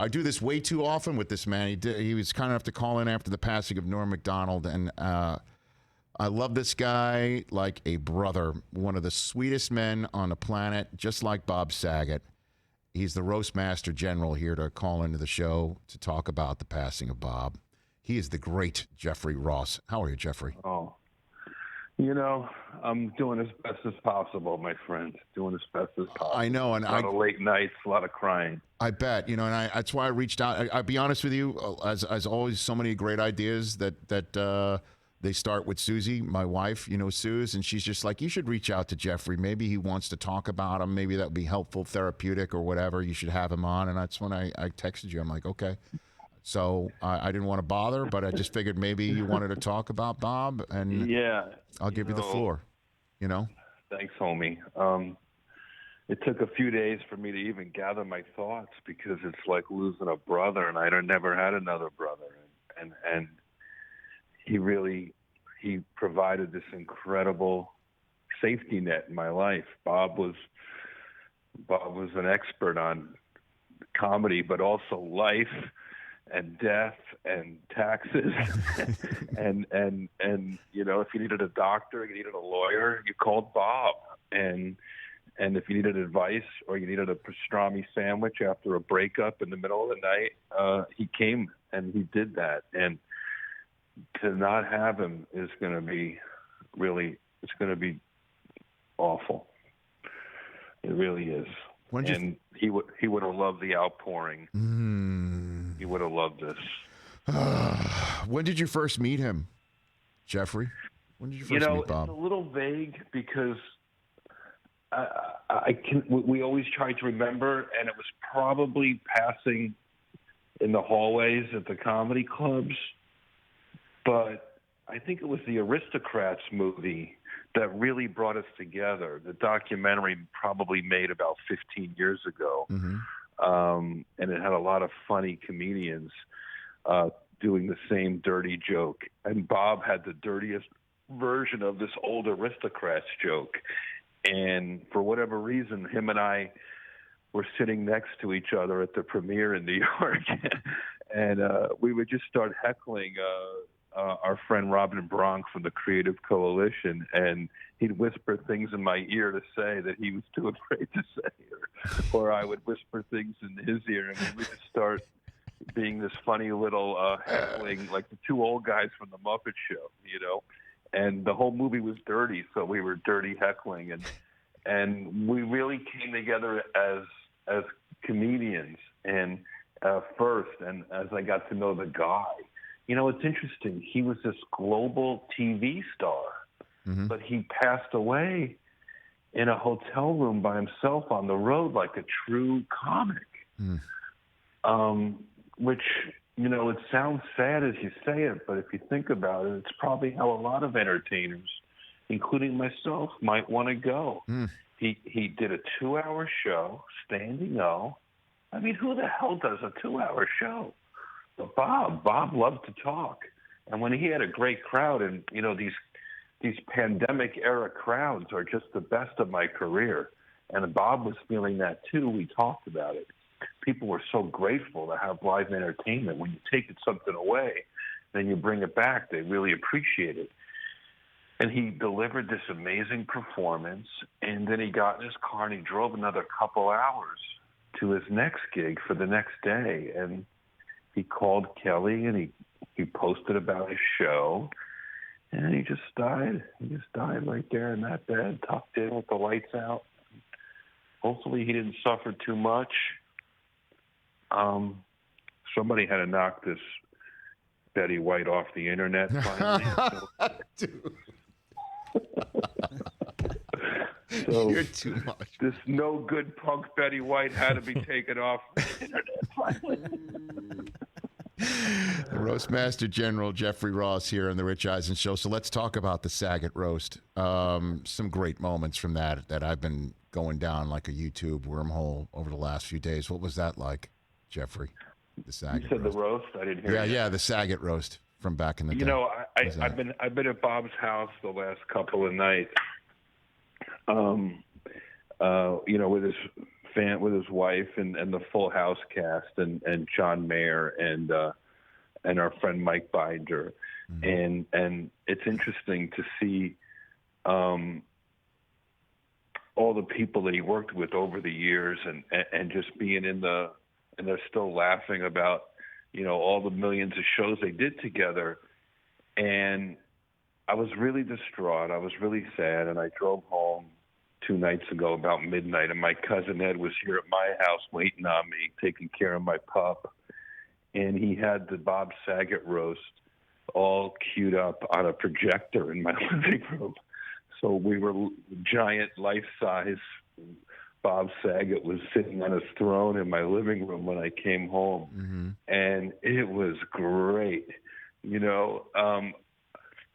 I do this way too often with this man. He was kind enough to call in after the passing of Norm Macdonald, and I love this guy like a brother. One of the sweetest men on the planet, just like Bob Saget. He's the roast master general here to call into the show to talk about the passing of Bob. He is the great Jeffrey Ross. How are you, Jeffrey? Oh, I'm doing as best as possible, my friend. Doing as best as possible. I know, and a lot of late nights, a lot of crying. I bet, and that's why I reached out. I'll be honest with you, as always, so many great ideas that they start with Susie, my wife, Suze, and she's just like, you should reach out to Jeffrey. Maybe he wants to talk about him. Maybe that would be helpful, therapeutic, or whatever. You should have him on. And that's when I texted you. I'm like, okay. So I didn't want to bother, but I just figured maybe you wanted to talk about Bob, and yeah, I'll give you the floor. Thanks, homie. It took a few days for me to even gather my thoughts because it's like losing a brother, and I'd never had another brother, and he provided this incredible safety net in my life. Bob was an expert on comedy, but also life and death and taxes and if you needed a doctor, you needed a lawyer, you called Bob, and if you needed advice or you needed a pastrami sandwich after a breakup in the middle of the night, he came and he did that. And to not have him is going to be it's going to be awful. It really is. He would have loved the outpouring. He would have loved this. When did you first meet him, Jeffrey? When did you first meet Bob? It's a little vague because we always try to remember, and it was probably passing in the hallways at the comedy clubs. But I think it was the Aristocrats movie that really brought us together. The documentary probably made about 15 years ago. And it had a lot of funny comedians doing the same dirty joke. And Bob had the dirtiest version of this old Aristocrats joke. And for whatever reason, him and I were sitting next to each other at the premiere in New York. And we would just start heckling our friend Robin Bronk from the Creative Coalition, and he'd whisper things in my ear to say that he was too afraid to say, or I would whisper things in his ear, and we would just start being this funny little heckling, like the two old guys from the Muppet Show, And the whole movie was dirty, so we were dirty heckling, and we really came together as comedians, and first, and as I got to know the guy. It's interesting. He was this global TV star, but he passed away in a hotel room by himself on the road like a true comic, which, it sounds sad as you say it, but if you think about it, it's probably how a lot of entertainers, including myself, might want to go. He did a 2-hour show, standing O. I mean, who the hell does a 2-hour show? But Bob loved to talk, and when he had a great crowd, and these pandemic era crowds are just the best of my career, and Bob was feeling that too. We talked about it. People were so grateful to have live entertainment. When you take something away, then you bring it back. They really appreciate it. And he delivered this amazing performance, and then he got in his car and he drove another couple hours to his next gig for the next day, and he called Kelly, and he posted about his show, and he just died. He just died right there in that bed, tucked in with the lights out. Hopefully he didn't suffer too much. Somebody had to knock this Betty White off the internet finally. So you're too much. This no good punk Betty White had to be taken off the internet finally. Roastmaster General Jeffrey Ross here on the Rich Eisen Show. So let's talk about the Saget Roast. Some great moments from that I've been going down like a YouTube wormhole over the last few days. What was that like, Jeffrey? The Saget You said Roast. the roast? I didn't hear you. Yeah, the Saget Roast from back in the day. I've been at Bob's house the last couple of nights. With his with his wife and the Full House cast and John Mayer and our friend Mike Binder. And it's interesting to see all the people that he worked with over the years and just being and they're still laughing about, all the millions of shows they did together. And I was really distraught. I was really sad. And I drove home 2 nights ago about midnight, and my cousin Ed was here at my house waiting on me, taking care of my pup. And he had the Bob Saget roast all queued up on a projector in my living room. So we were giant, life-size. Bob Saget was sitting on his throne in my living room when I came home. And it was great.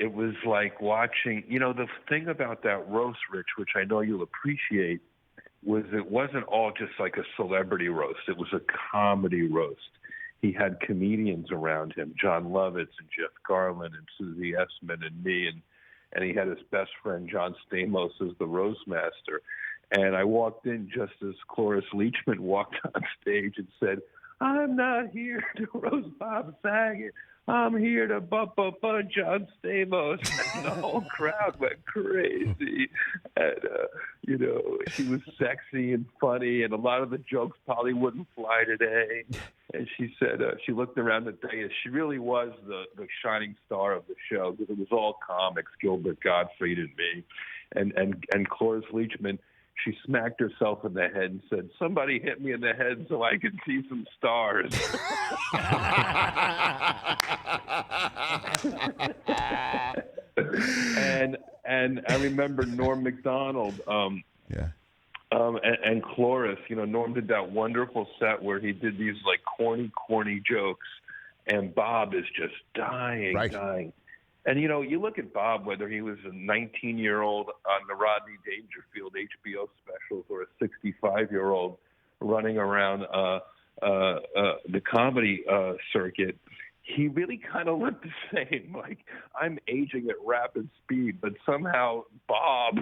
It was like watching, the thing about that roast, Rich, which I know you'll appreciate, was it wasn't all just like a celebrity roast. It was a comedy roast. He had comedians around him, John Lovitz and Jeff Carlin and Susie Essman and me, and he had his best friend John Stamos as the roast master. And I walked in just as Cloris Leachman walked on stage and said, "I'm not here to roast Bob Saget. I'm here to bump John Stamos." And the whole crowd went crazy. And, she was sexy and funny, and a lot of the jokes probably wouldn't fly today. And she said, she looked around the dais. She really was the shining star of the show, because it was all comics, Gilbert Gottfried and me. And Cloris Leachman, she smacked herself in the head and said, "Somebody hit me in the head so I could see some stars." and I remember Norm Macdonald and Cloris. Norm did that wonderful set where he did these like corny jokes, and Bob is just dying. And, you look at Bob, whether he was a 19-year-old on the Rodney Dangerfield HBO specials or a 65-year-old running around the comedy circuit, he really kind of looked the same. Like, I'm aging at rapid speed, but somehow Bob,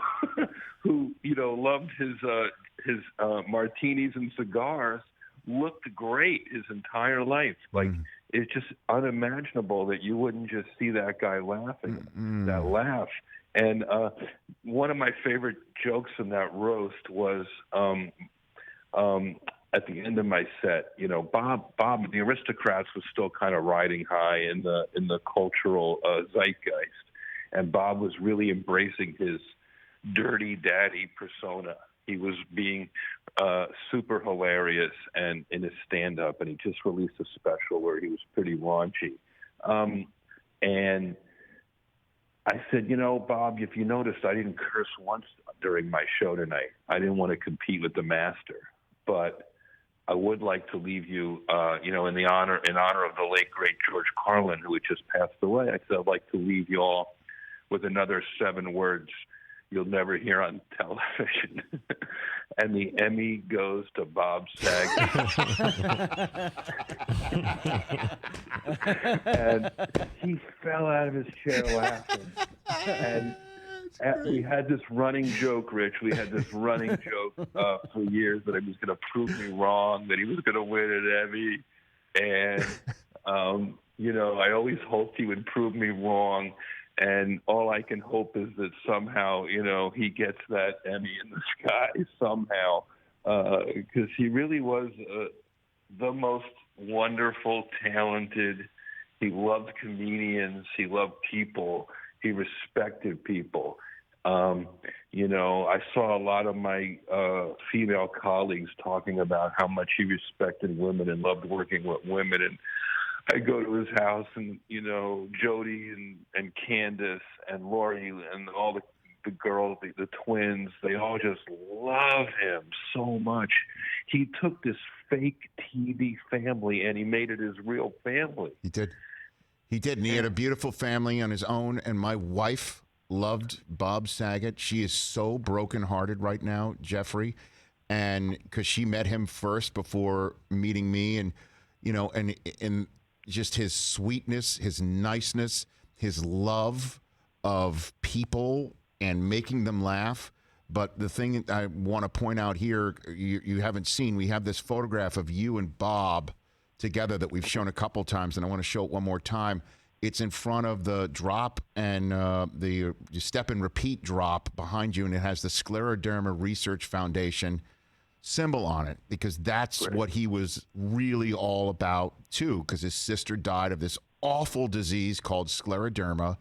who, loved his martinis and cigars, looked great his entire life. Like, it's just unimaginable that you wouldn't just see that guy laughing, that laugh. And one of my favorite jokes in that roast was at the end of my set, Bob, the Aristocrats was still kind of riding high in the cultural zeitgeist, and Bob was really embracing his dirty daddy persona. He was being super hilarious and in his stand-up, and he just released a special where he was pretty raunchy. And I said, Bob, if you noticed, I didn't curse once during my show tonight. I didn't want to compete with the master, but I would like to leave you, in honor of the late great George Carlin, who had just passed away. I said, I'd like to leave you all with another 7 words you'll never hear on television. And the Emmy goes to Bob Saget. And he fell out of his chair laughing. And we had this running joke, Rich. We had this running joke for years that he was going to prove me wrong, that he was going to win an Emmy. And, I always hoped he would prove me wrong. And all I can hope is that somehow, he gets that Emmy in the sky somehow, because he really was the most wonderful, talented. He loved comedians. He loved people. He respected people. I saw a lot of my female colleagues talking about how much he respected women and loved working with women. And I go to his house, and Jody and Candace and Lori and all the girls, the twins, they all just love him so much. He took this fake TV family and he made it his real family. He did, and he had a beautiful family on his own. And my wife loved Bob Saget. She is so brokenhearted right now, Jeffrey, and because she met him first before meeting me, and and just his sweetness, his niceness, his love of people and making them laugh. But the thing I want to point out here, you haven't seen, we have this photograph of you and Bob together that we've shown a couple times, and I want to show it one more time. It's in front of the drop and the step and repeat drop behind you, and it has the Scleroderma Research Foundation symbol on it, because that's what he was really all about too, because his sister died of this awful disease called scleroderma,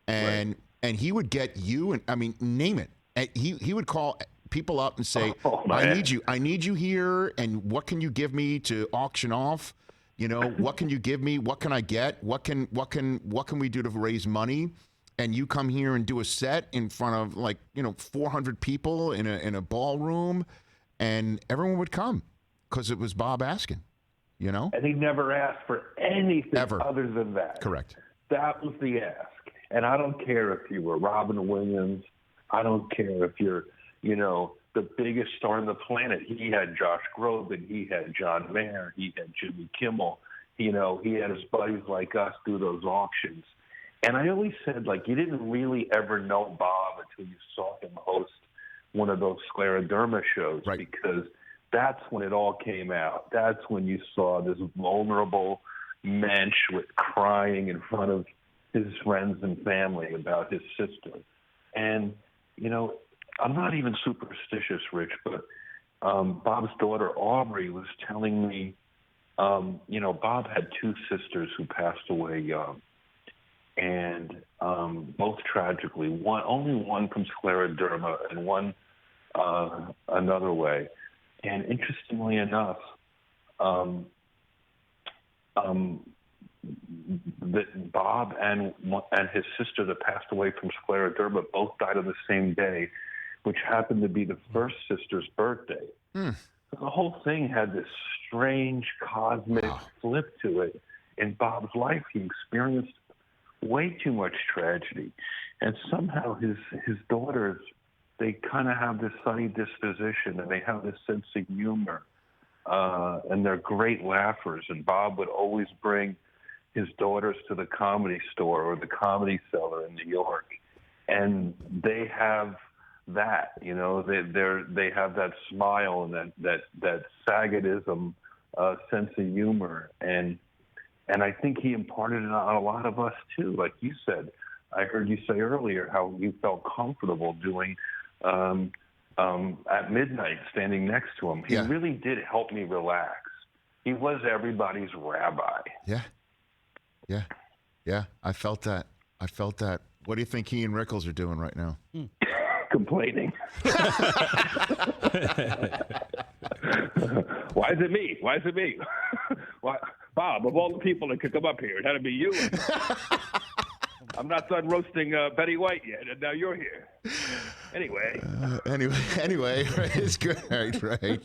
and he would get you, and I mean, name it. And he would call people up and say, I need you here, and what can you give me to auction off? You know, what can you give me? What can I get? What can we do to raise money? And you come here and do a set in front of 400 people in a ballroom, and everyone would come because it was Bob asking, you know? And he never asked for anything other than that. Correct. That was the ask. And I don't care if you were Robin Williams. I don't care if you're, the biggest star on the planet. He had Josh Groban. He had John Mayer. He had Jimmy Kimmel. He had his buddies like us do those auctions. And I always said, you didn't really ever know Bob until you saw him host one of those Scleroderma shows, because that's when it all came out. That's when you saw this vulnerable mensch crying in front of his friends and family about his sister. And, I'm not even superstitious, Rich, but Bob's daughter, Aubrey, was telling me, Bob had two sisters who passed away young, and both tragically. Only one from scleroderma and one another way. And interestingly enough, that Bob and his sister that passed away from scleroderma both died on the same day, which happened to be the first sister's birthday. So the whole thing had this strange cosmic flip to it. In Bob's life, he experienced way too much tragedy. And somehow his daughters, they kind of have this sunny disposition, and they have this sense of humor. And they're great laughers. And Bob would always bring his daughters to the Comedy Store or the Comedy Cellar in New York. And they have that, they have that smile and that Sagetism sense of humor. And I think he imparted it on a lot of us too. Like you said, I heard you say earlier how you felt comfortable doing at midnight, standing next to him. He really did help me relax. He was everybody's rabbi. Yeah. I felt that. What do you think he and Rickles are doing right now? Complaining. Why is it me? Why, Bob, of all the people that could come up here, it had to be you. I'm not done roasting Betty White yet, and now you're here. Anyway, it's good, right?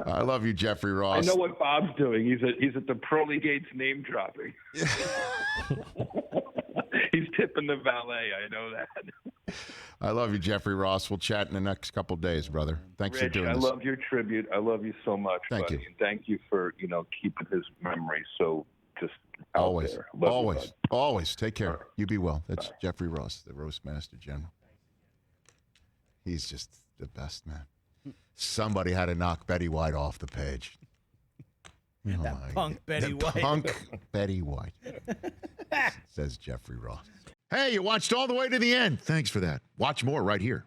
I love you, Jeffrey Ross. I know what Bob's doing. He's at the Pearly Gates name dropping. He's tipping the valet. I know that. I love you, Jeffrey Ross. We'll chat in the next couple of days, brother. Thanks Rich, for doing this. this. I love your tribute. I love you so much. Thank buddy. you. And thank you for keeping his memory so just out always, there. Always. Take care. You be well. That's Jeffrey Ross, the Roast Master General. He's just the best, man. Somebody had to knock Betty White off the page. Punk Betty White, says Jeffrey Ross. Hey, you watched all the way to the end. Thanks for that. Watch more right here.